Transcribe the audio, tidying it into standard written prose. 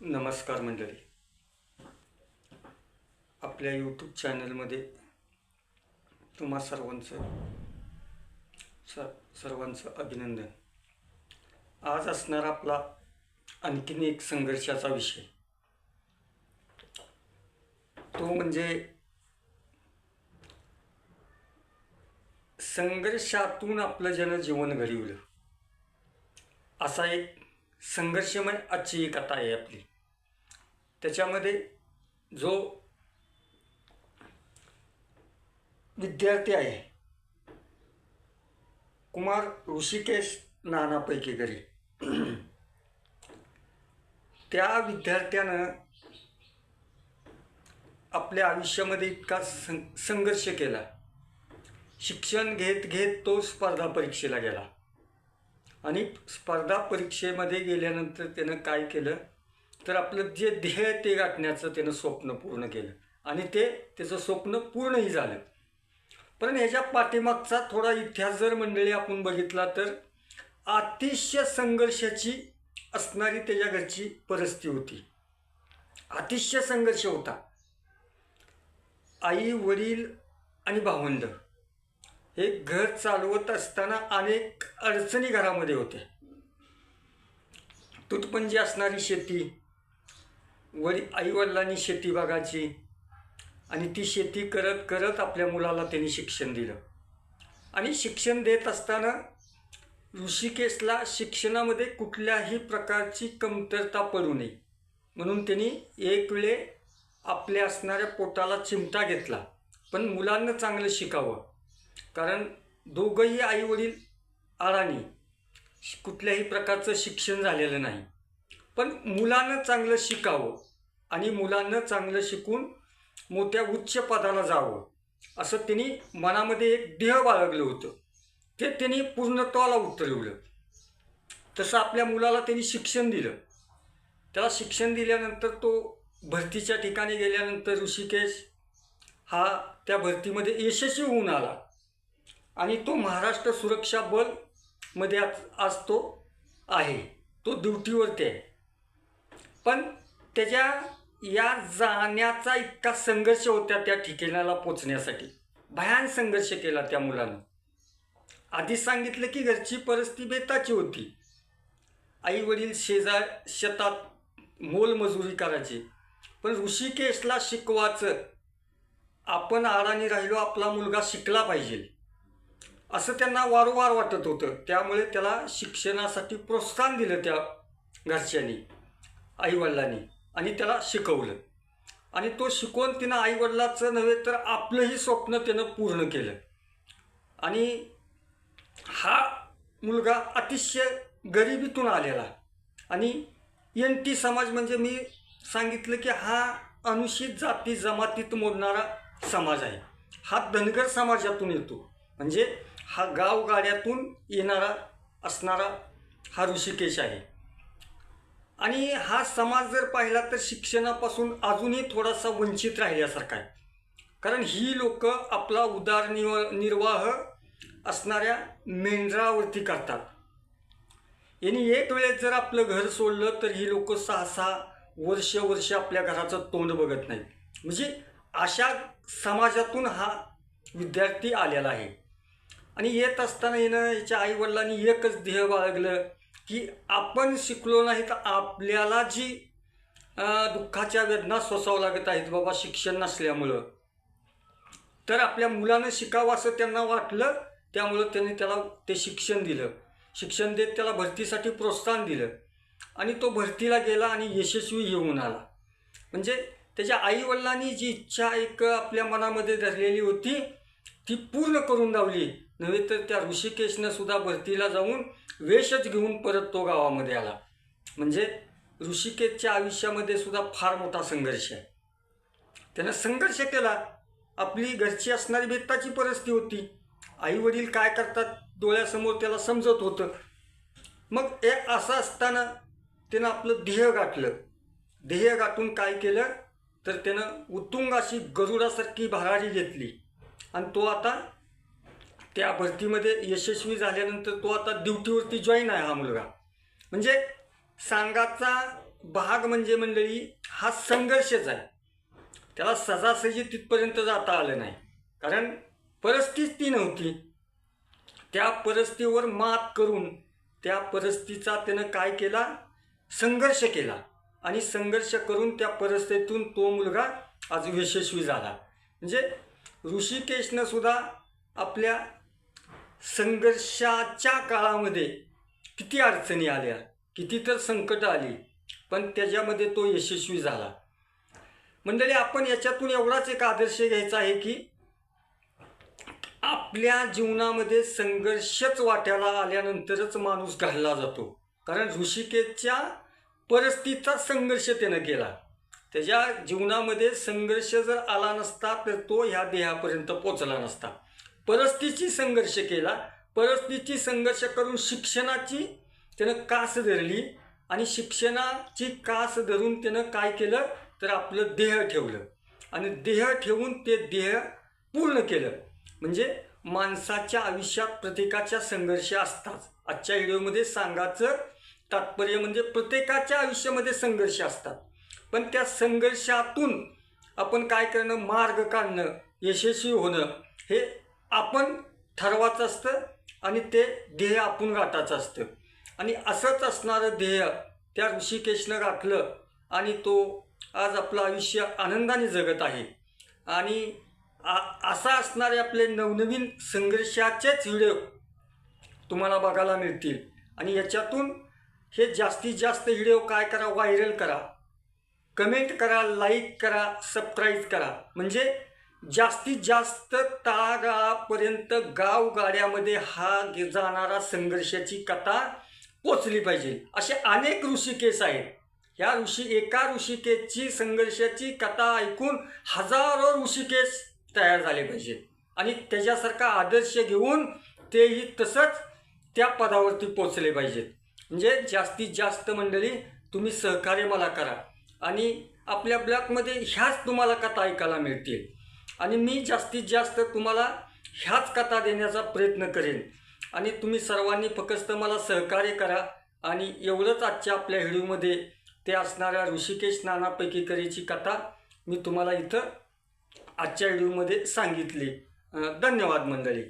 नमस्कार मंडळी. आपल्या यूट्यूब चॅनलमध्ये तुम्हा सर्वांचं अभिनंदन. आज असणार आपला आणखीन एक संघर्षाचा विषय, तो म्हणजे संघर्षातून आपलं जनजीवन घडवलं. असा एक संघर्षमय आजची एक कथा आहे आपली. त्याच्यामध्ये जो विद्यार्थी आहे कुमार ऋषिकेश नाना पैकीकरी, त्या विद्यार्थ्यानं आपल्या आयुष्यामध्ये इतका संघर्ष केला. शिक्षण घेत घेत तो स्पर्धा परीक्षेला गेला आणि स्पर्धा परीक्षेमध्ये गेल्यानंतर त्यानं काय केलं तर आपलं जे ध्येय ते गाठण्याचं त्यानं स्वप्न पूर्ण केलं आणि त्याचं स्वप्न पूर्णही झालं. पण ह्याच्या पाठीमागचा थोडा इतिहास जर मंडळी आपण बघितला तर अतिशय संघर्षाची असणारी त्याच्या घरची परिस्थिती होती. अतिशय संघर्ष होता. आई वडील आणि भावंड हे घर चालवत असताना अनेक अडचणी घरामध्ये होत्या. तुटपुंजी असणारी शेती, आईवडिलांनी शेती बघायची आणि ती शेती करत करत आपल्या मुलाला त्यांनी शिक्षण दिलं. आणि शिक्षण देत असताना ऋषिकेशला शिक्षणामध्ये कुठल्याही प्रकारची कमतरता पडू नये म्हणून त्यांनी एक वेळे आपल्या असणाऱ्या पोटाला चिमटा घेतला. पण मुलांना चांगलं शिकावं, कारण दोघंही आईवडील अडाणी, कुठल्याही प्रकारचं शिक्षण झालेलं नाही. पण मुलांना चांगलं शिकावं आणि मुलांना चांगलं शिकून मोठ्या उच्च पदाला जावं असं त्यांनी मनामध्ये एक ध्येय बाळगलं होतं. ते त्यांनी पूर्णत्वाला उतरवलं. तसं आपल्या मुलाला त्यांनी शिक्षण दिलं. त्याला शिक्षण दिल्यानंतर तो भरतीच्या ठिकाणी गेल्यानंतर ऋषिकेश हा त्या भरतीमध्ये यशस्वी होऊन आला आणि तो महाराष्ट्र सुरक्षा बलमध्ये आज तो आहे, तो ड्युटीवरती आहे. पण त्याच्या या जाण्याचा इतका संघर्ष होता त्या ठिकाणाला पोचण्यासाठी. भयान संघर्ष केला त्या मुलानं. आधीच सांगितलं की घरची परिस्थिती बेताची होती. आई वडील शेतात मोलमजुरी करायची. पण ऋषिकेशला शिकवायचं, आपण अडाणी राहिलो, आपला मुलगा शिकला पाहिजे असं त्यांना वारंवार वाटत होतं. त्यामुळे त्याला शिक्षणासाठी प्रोत्साहन दिलं त्या घरच्यांनी, आईवडिलांनी, आणि त्याला शिकवलं. आणि तो शिकवून तिनं आईवडिलाचं नव्हे तर आपलंही स्वप्न त्यानं पूर्ण केलं. आणि हा मुलगा अतिशय गरिबीतून आलेला आणि NT समाज म्हणजे मी सांगितलं की हा अनुसूचित जाती जमातीत मोडणारा समाज आहे. हा धनगर समाजातून येतो, म्हणजे हा गावगाड्यातून येणारा असणारा हा ऋषिकेश आहे. आणि हा समाज जर पाहिला तर शिक्षणापासून अजूनही थोडासा वंचित राहिल्यासारखा आहे. कारण ही लोक आपला उदरनिर्वाह असणाऱ्या मेंढरावरती करतात. यांनी एक वेळेस जर आपलं घर सोडलं तर ही लोक 6-6 वर्ष आपल्या घराचं तोंड बघत नाहीत. म्हणजे अशा समाजातून हा विद्यार्थी आलेला आहे. आणि येत असताना याच्या आईवडिलांनी एकच ध्येय बाळगलं की आपण शिकलो नाही तर आपल्याला जी दुःखाच्या वेदना सोसावं लागत आहेत बाबा शिक्षण नसल्यामुळं, तर आपल्या मुलानं शिकावं असं त्यांना वाटलं. त्यामुळं त्यांनी त्याला ते शिक्षण दिलं. शिक्षण देत त्याला भरतीसाठी प्रोत्साहन दिलं आणि तो भरतीला गेला आणि यशस्वी होऊन आला. म्हणजे त्याच्या आईवडिलांनी जी इच्छा एक आपल्या मनामध्ये धरलेली होती ती पूर्ण करून लावली. नव्हे तर त्या ऋषिकेशनं सुद्धा भरतीला जाऊन वेशच घेऊन परत तो गावामध्ये आला. म्हणजे ऋषिकेशच्या आयुष्यामध्ये सुद्धा फार मोठा संघर्ष आहे. त्यानं संघर्ष केला. आपली घरची असणारी बेताची परिस्थिती होती. आईवडील काय करतात डोळ्यासमोर त्याला समजत होतं. मग हे असं असताना त्यानं आपलं ध्येय गाठलं. ध्येय गाठून काय केलं तर त्यानं उत्तुंग अशी गरुडासारखी भरारी घेतली आणि तो आता त्या भरतीमध्ये यशस्वी झाल्यानंतर तो आता ड्युटीवरती जॉईन आहे हा मुलगा. म्हणजे सांगाचा भाग म्हणजे मंडळी हा संघर्षच आहे. त्याला सजासजी तिथपर्यंत जाता आलं नाही, कारण परिस्थिती नव्हती. त्या परिस्थितीवर मात करून त्या परिस्थितीचा त्यानं काय केला, संघर्ष केला आणि संघर्ष करून त्या परिस्थितीतून तो मुलगा आज यशस्वी झाला. म्हणजे ऋषिकेशनं सुद्धा आपल्या संघर्षाच्या काळामध्ये किती अडचणी आल्या, किती तर संकट आली, पण त्याच्यामध्ये तो यशस्वी झाला. मंडळी, आपण याच्यातून एवढाच एक आदर्श घ्यायचा आहे की आपल्या जीवनामध्ये संघर्षच वाट्याला आल्यानंतरच माणूस घडला जातो. कारण ऋषिकेशच्या परिस्थितीचा संघर्ष त्यानं केला. त्याच्या जीवनामध्ये संघर्ष जर आला नसता तर तो ह्या देहापर्यंत पोचला नसता. परिस्थितीची संघर्ष केला, परिस्थितीची संघर्ष करून शिक्षणाची त्यानं कास धरली आणि शिक्षणाची कास धरून त्यानं काय केलं तर आपलं देह ठेवलं आणि देह ठेवून ते देह पूर्ण केलं. म्हणजे माणसाच्या आयुष्यात प्रत्येकाच्या संघर्ष असतात. आजच्या व्हिडिओमध्ये सांगायचं तात्पर्य म्हणजे प्रत्येकाच्या आयुष्यामध्ये संघर्ष असतात, पण त्या संघर्षातून आपण काय करणं, मार्ग काढणं, यशस्वी होणं हे आपण ठरवायचं असतं आणि ते ध्येय आपण गाठायचं असतं. आणि असंच असणारं ध्येय त्या ऋषिकेशनं गाठलं आणि तो आज आपलं आयुष्य आनंदाने जगत आहे. आणि असा असणारे आपले नवनवीन संघर्षाचेच व्हिडिओ तुम्हाला बघायला मिळतील. आणि याच्यातून हे जास्तीत जास्त व्हिडिओ काय करा, व्हायरल करा, कमेंट करा, लाईक करा, सबस्क्राईब करा. म्हणजे जास्तीत जास्त तळागाळापर्यंत गावगाड्यामध्ये हा जाणारा संघर्षाची कथा पोचली पाहिजे. असे अनेक ऋषिकेश आहेत. या एका ऋषिकेशची संघर्षाची कथा ऐकून हजारो ऋषिकेश तयार झाले पाहिजेत आणि त्याच्यासारखा आदर्श घेऊन तेही तसंच त्या पदावरती पोचले पाहिजेत. म्हणजे जास्तीत जास्त मंडळी तुम्ही सहकार्य मला करा आणि आपल्या ब्लॉगमध्ये ह्याच तुम्हाला कथा ऐकायला मिळतील आणि मी जास्तीत जास्त तुम्हाला ह्याच कथा देण्याचा प्रयत्न करेन. आणि तुम्ही सर्वांनी फक्त मला सहकार्य करा. आणि एवढंच आजच्या आपल्या व्हिडिओमध्ये ते असणाऱ्या ऋषिकेश नाना पैकीकरीची कथा मी तुम्हाला इथं आजच्या व्हिडिओमध्ये सांगितली. धन्यवाद मंडळी.